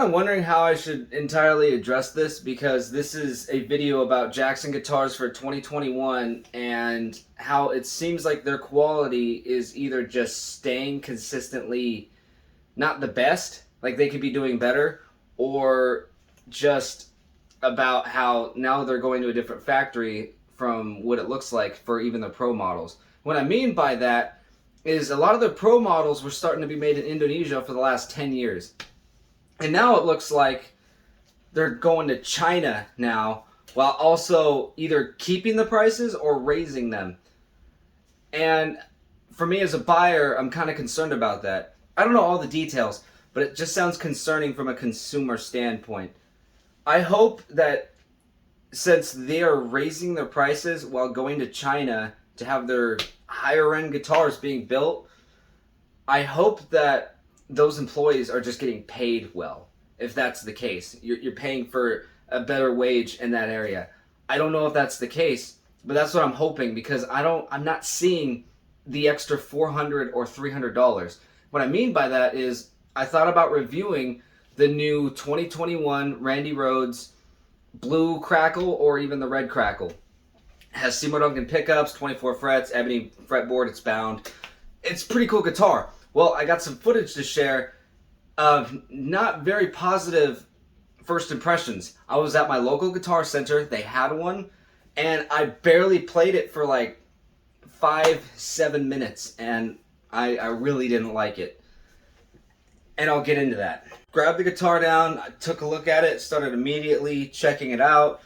of wondering how I should entirely address this because this is a video about Jackson guitars for 2021 and how it seems like their quality is either just staying consistently not the best, like they could be doing better, or just about how now they're going to a different factory from what it looks like for even the pro models. What I mean by that is a lot of the pro models were starting to be made in Indonesia for the last 10 years. And now it looks like they're going to China now while also either keeping the prices or raising them. And for me as a buyer, I'm kind of concerned about that. I don't know all the details, but it just sounds concerning from a consumer standpoint. I hope that since they are raising their prices while going to China to have their higher end guitars being built, I hope that those employees are just getting paid well. If that's the case, you're paying for a better wage in that area. I don't know if that's the case, but that's what I'm hoping because I'm not seeing the extra $400 or $300. What I mean by that is I thought about reviewing the new 2021 Randy Rhoads blue Crackle or even the red Crackle. It has Seymour Duncan pickups, 24 frets, ebony fretboard, it's bound. It's a pretty cool guitar. Well, I got some footage to share of not very positive first impressions. I was at my local guitar center, they had one, and I barely played it for like 5-7 minutes, and I really didn't like it. And I'll get into that. Grabbed the guitar down, I took a look at it, started immediately checking it out.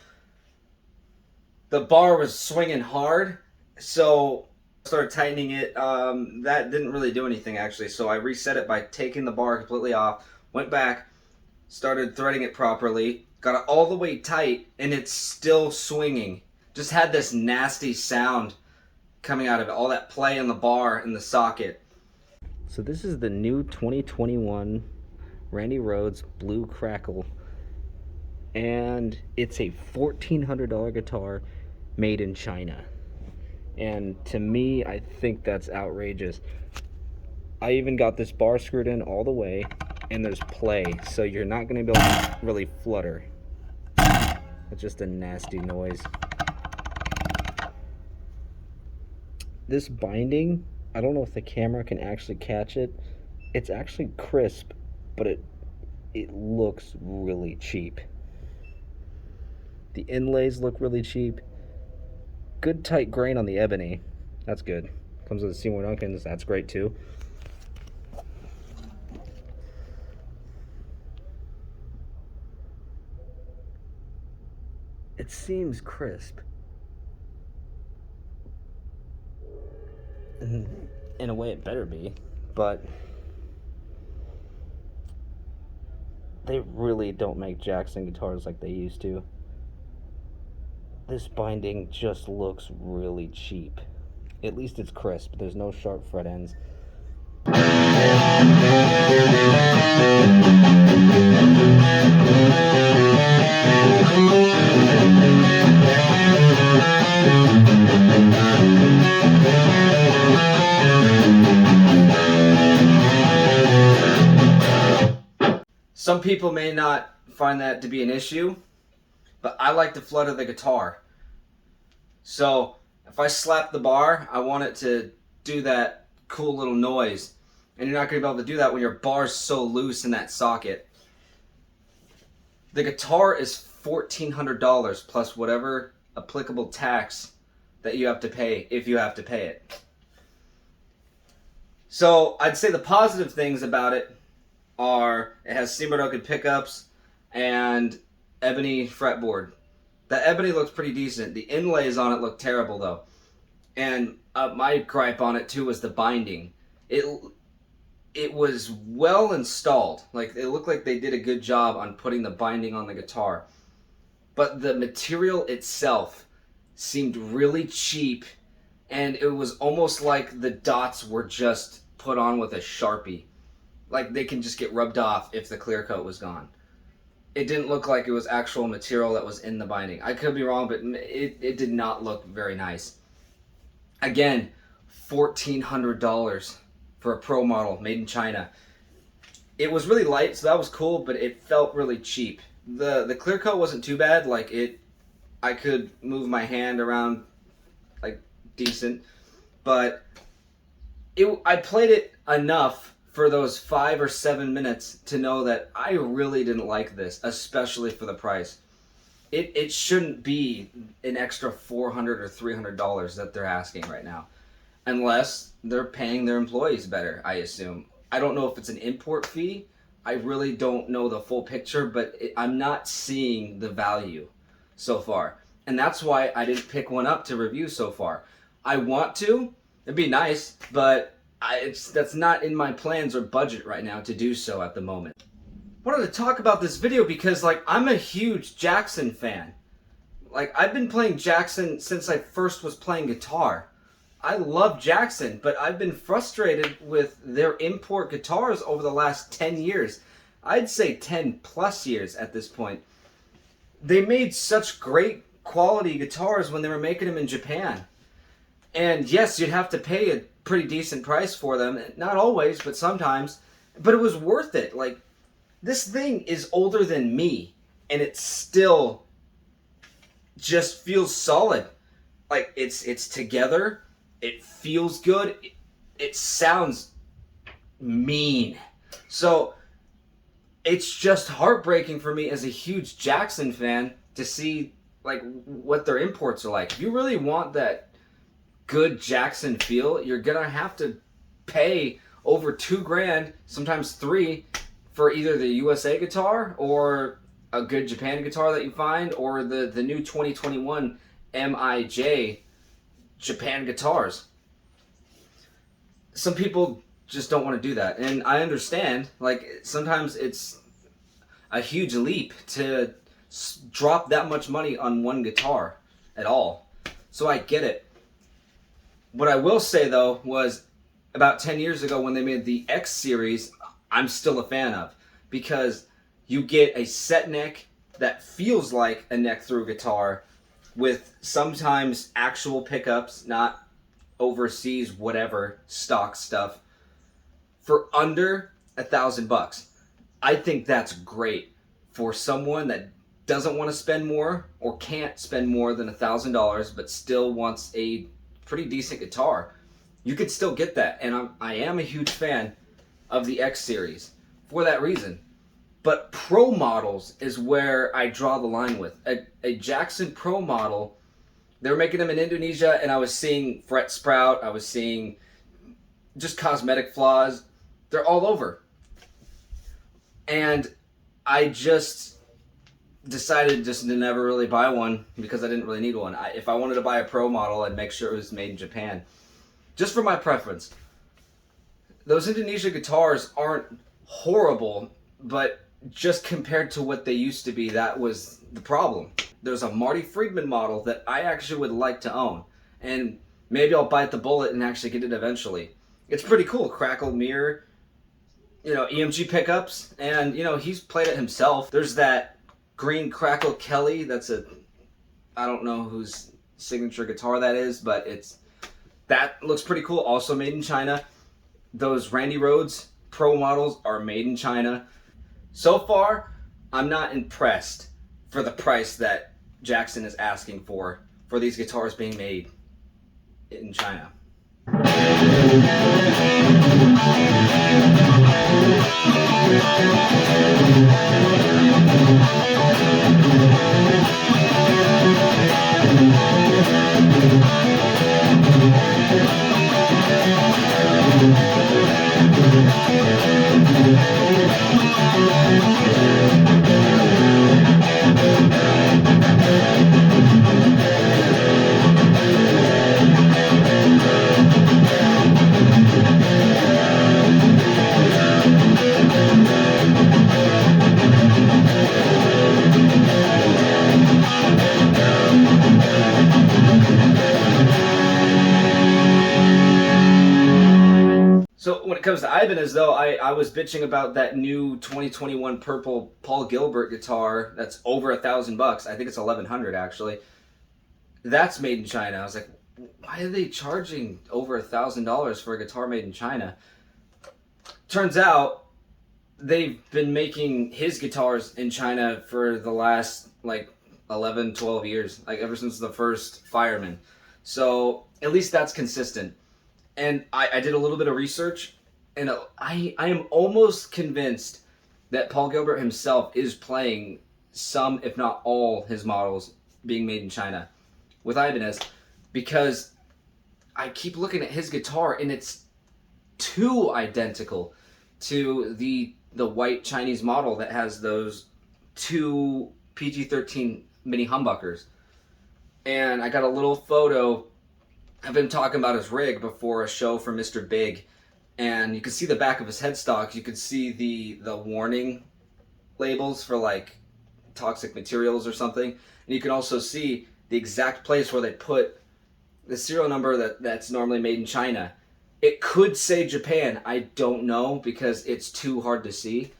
The bar was swinging hard, so I started tightening it. That didn't really do anything actually, so I reset it by taking the bar completely off, went back, started threading it properly, got it all the way tight, and it's still swinging. Just had this nasty sound coming out of it, all that play in the bar and the socket. So this is the new 2021 Randy Rhoads Blue Crackle, and it's a $1,400 guitar made in China. And to me, I think that's outrageous. I even got this bar screwed in all the way, and there's play, so you're not going to be able to really flutter. It's just a nasty noise. This binding, I don't know if the camera can actually catch it. It's actually crisp, but it looks really cheap. The inlays look really cheap. Good tight grain on the ebony. That's good. Comes with the Seymour Duncans. That's great too. It seems crisp. In a way it better be, but they really don't make Jackson guitars like they used to. This binding just looks really cheap. At least it's crisp. There's no sharp fret ends. Some people may not find that to be an issue, but I like the flutter of the guitar. So if I slap the bar, I want it to do that cool little noise. And you're not going to be able to do that when your bar's so loose in that socket. The guitar is $1,400 plus whatever applicable tax that you have to pay if you have to pay it. So I'd say the positive things about it are it has Seymour Duncan pickups and ebony fretboard. The ebony looks pretty decent. The inlays on it look terrible though. And my gripe on it too was the binding. It was well installed. Like it looked like they did a good job on putting the binding on the guitar. But the material itself seemed really cheap, and it was almost like the dots were just put on with a Sharpie. Like they can just get rubbed off if the clear coat was gone. It didn't look like it was actual material that was in the binding. I could be wrong, but it did not look very nice. Again, $1,400 for a pro model made in China. It was really light, so that was cool, but it felt really cheap. The clear coat wasn't too bad. Like I could move my hand around like decent, but I played it enough for those 5 or 7 minutes to know that I really didn't like this, especially for the price. It shouldn't be an extra $400 or $300 that they're asking right now, unless they're paying their employees better, I assume. I don't know if it's an import fee. I really don't know the full picture, but I'm not seeing the value so far. And that's why I didn't pick one up to review so far. I want to. It'd be nice, but that's not in my plans or budget right now to do so at the moment. I wanted to talk about this video because, like, I'm a huge Jackson fan. Like, I've been playing Jackson since I first was playing guitar. I love Jackson, but I've been frustrated with their import guitars over the last 10 years. I'd say 10 plus years at this point. They made such great quality guitars when they were making them in Japan. And yes, you'd have to pay a pretty decent price for them. Not always, but sometimes. But it was worth it. Like, this thing is older than me, and it still just feels solid. Like, it's together. It feels good. It sounds mean. So it's just heartbreaking for me as a huge Jackson fan to see like what their imports are like. If you really want that good Jackson feel, you're gonna have to pay over $2,000, sometimes $3, for either the USA guitar or a good Japan guitar that you find, or the new 2021 MIJ Japan guitars. Some people just don't want to do that, and I understand. Like, sometimes it's a huge leap to drop that much money on one guitar at all. So I get it. What I will say though was about 10 years ago when they made the X series, I'm still a fan of, because you get a set neck that feels like a neck through guitar with sometimes actual pickups, not overseas whatever stock stuff, for under $1,000. I think that's great for someone that doesn't want to spend more or can't spend more than $1,000 but still wants a pretty decent guitar. You could still get that, and I am a huge fan of the X series for that reason. But pro models is where I draw the line with. A Jackson Pro model, they were making them in Indonesia, and I was seeing fret sprout, I was seeing just cosmetic flaws. They're all over. And I just decided just to never really buy one because I didn't really need one. If I wanted to buy a Pro model, I'd make sure it was made in Japan. Just for my preference. Those Indonesia guitars aren't horrible, but just compared to what they used to be, that was the problem. There's a Marty Friedman model that I actually would like to own, and maybe I'll bite the bullet and actually get it eventually. It's pretty cool. Crackle mirror, EMG pickups, and he's played it himself. There's that green Crackle Kelly. I don't know whose signature guitar that is, but that looks pretty cool. Also made in China. Those Randy Rhoads Pro models are made in China. So far, I'm not impressed for the price that Jackson is asking for these guitars being made in China. So when it comes to Ibanez, though, I was bitching about that new 2021 purple Paul Gilbert guitar that's over $1,000. I think it's $1,100 actually. That's made in China. I was like, why are they charging over $1,000 for a guitar made in China? Turns out they've been making his guitars in China for the last like 11, 12 years, like ever since the first Fireman. So at least that's consistent. And I did a little bit of research, and I am almost convinced that Paul Gilbert himself is playing some, if not all, his models being made in China with Ibanez, because I keep looking at his guitar and it's too identical to the white Chinese model that has those two PG-13 mini humbuckers. And I got a little photo of him talking about his rig before a show for Mr. Big, and you can see the back of his headstock. You can see the warning labels for like toxic materials or something, and you can also see the exact place where they put the serial number that's normally made in China. It could say Japan, I don't know, because it's too hard to see,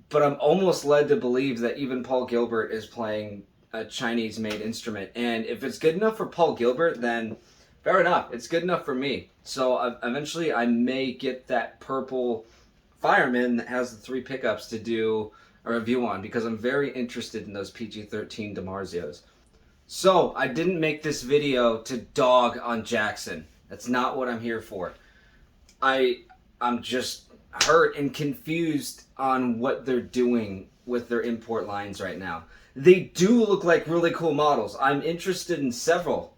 but I'm almost led to believe that even Paul Gilbert is playing a Chinese made instrument. And if it's good enough for Paul Gilbert, then fair enough, it's good enough for me. So eventually I may get that purple Fireman that has the 3 pickups to do a review on, because I'm very interested in those PG-13 DiMarzios. So I didn't make this video to dog on Jackson. That's not what I'm here for. I'm just hurt and confused on what they're doing with their import lines right now. They do look like really cool models. I'm interested in several.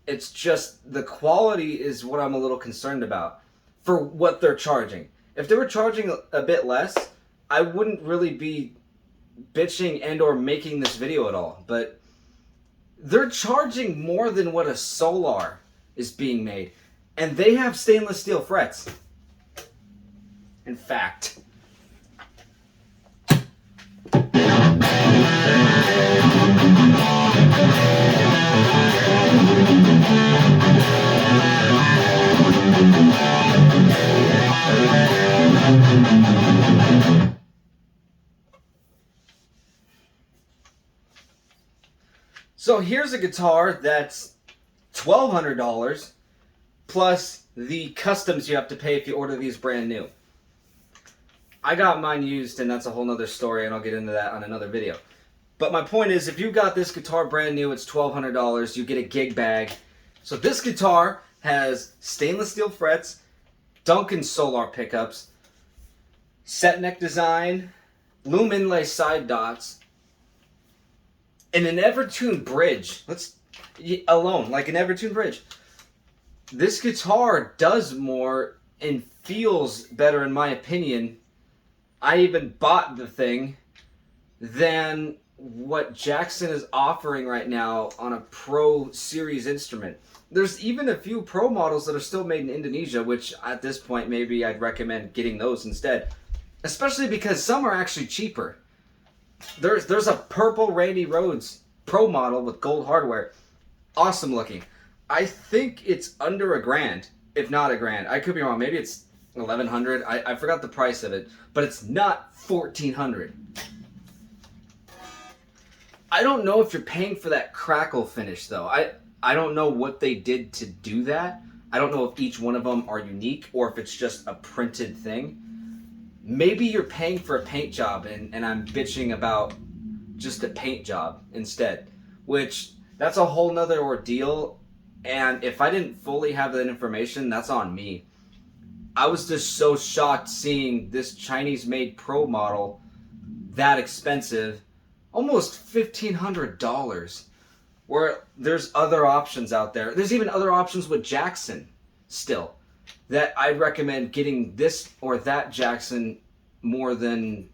It's just the quality is what I'm a little concerned about for what they're charging. If they were charging a bit less, I wouldn't really be bitching and or making this video at all. But they're charging more than what a Solar is being made. And they have stainless steel frets. In fact. So here's a guitar that's $1,200 plus the customs you have to pay if you order these brand new. I got mine used, and that's a whole nother story, and I'll get into that on another video. But my point is, if you got this guitar brand new, it's $1,200, you get a gig bag. So this guitar has stainless steel frets, Duncan Solar pickups, set neck design, loom inlay side dots, and an Evertune bridge. Alone, like an Evertune bridge. This guitar does more and feels better, in my opinion. I even bought the thing than what Jackson is offering right now on a Pro Series instrument. There's even a few Pro models that are still made in Indonesia, which at this point maybe I'd recommend getting those instead. Especially because some are actually cheaper. There's a purple Randy Rhoads Pro model with gold hardware. Awesome looking. I think it's under $1,000, if not $1,000. I could be wrong. Maybe it's $1,100. I forgot the price of it, but it's not $1,400. I don't know if you're paying for that crackle finish though. I don't know what they did to do that. I don't know if each one of them are unique or if it's just a printed thing. Maybe you're paying for a paint job and I'm bitching about just a paint job instead, which that's a whole nother ordeal. And if I didn't fully have that information, that's on me. I was just so shocked seeing this Chinese-made Pro model that expensive, almost $1,500, where there's other options out there. There's even other options with Jackson still that I'd recommend getting this or that Jackson more than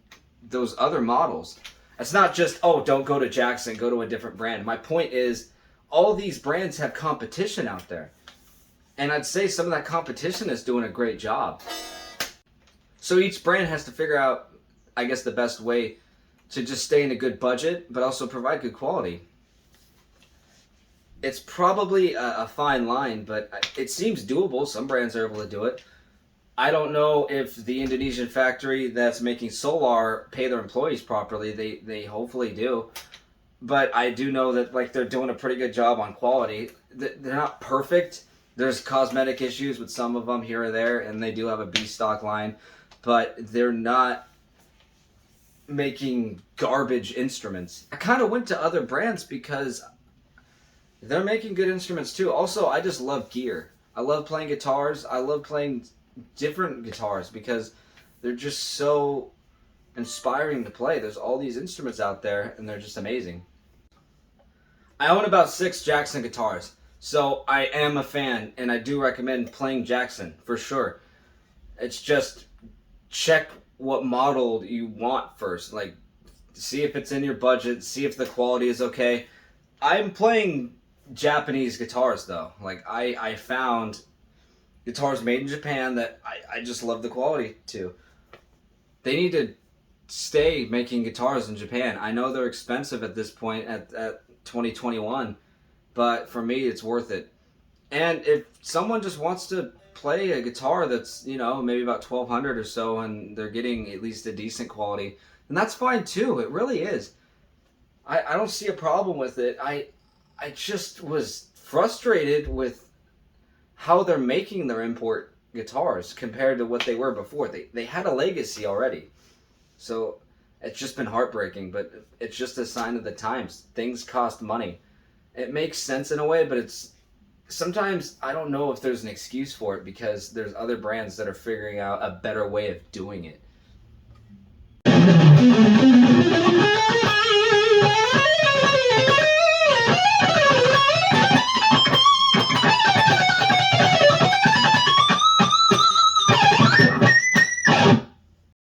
those other models. It's not just, oh, don't go to Jackson, go to a different brand. My point is, all these brands have competition out there. And I'd say some of that competition is doing a great job. So each brand has to figure out, I guess, the best way to just stay in a good budget, but also provide good quality. It's probably a fine line, but it seems doable. Some brands are able to do it. I don't know if the Indonesian factory that's making Solar pay their employees properly. They hopefully do. But I do know that they're doing a pretty good job on quality. They're not perfect. There's cosmetic issues with some of them here or there, and they do have a B stock line, but they're not making garbage instruments. I kind of went to other brands because they're making good instruments too. Also, I just love gear. I love playing guitars. I love playing different guitars because they're just so inspiring to play. There's all these instruments out there and they're just amazing. I own about 6 Jackson guitars, so I am a fan and I do recommend playing Jackson for sure. It's just check what model you want first. Like, see if it's in your budget, see if the quality is okay. I'm playing Japanese guitars though. Like, I found guitars made in Japan that I just love the quality too. They need to stay making guitars in Japan. I know they're expensive at this point at 2021, but for me it's worth it. And if someone just wants to play a guitar that's, you know, maybe about 1200 or so and they're getting at least a decent quality, then that's fine too. It really is. I don't see a problem with it. I just was frustrated with how they're making their import guitars compared to what they were before. They had a legacy already. So it's just been heartbreaking, but it's just a sign of the times. Things cost money. It makes sense in a way, but it's sometimes I don't know if there's an excuse for it because there's other brands that are figuring out a better way of doing it.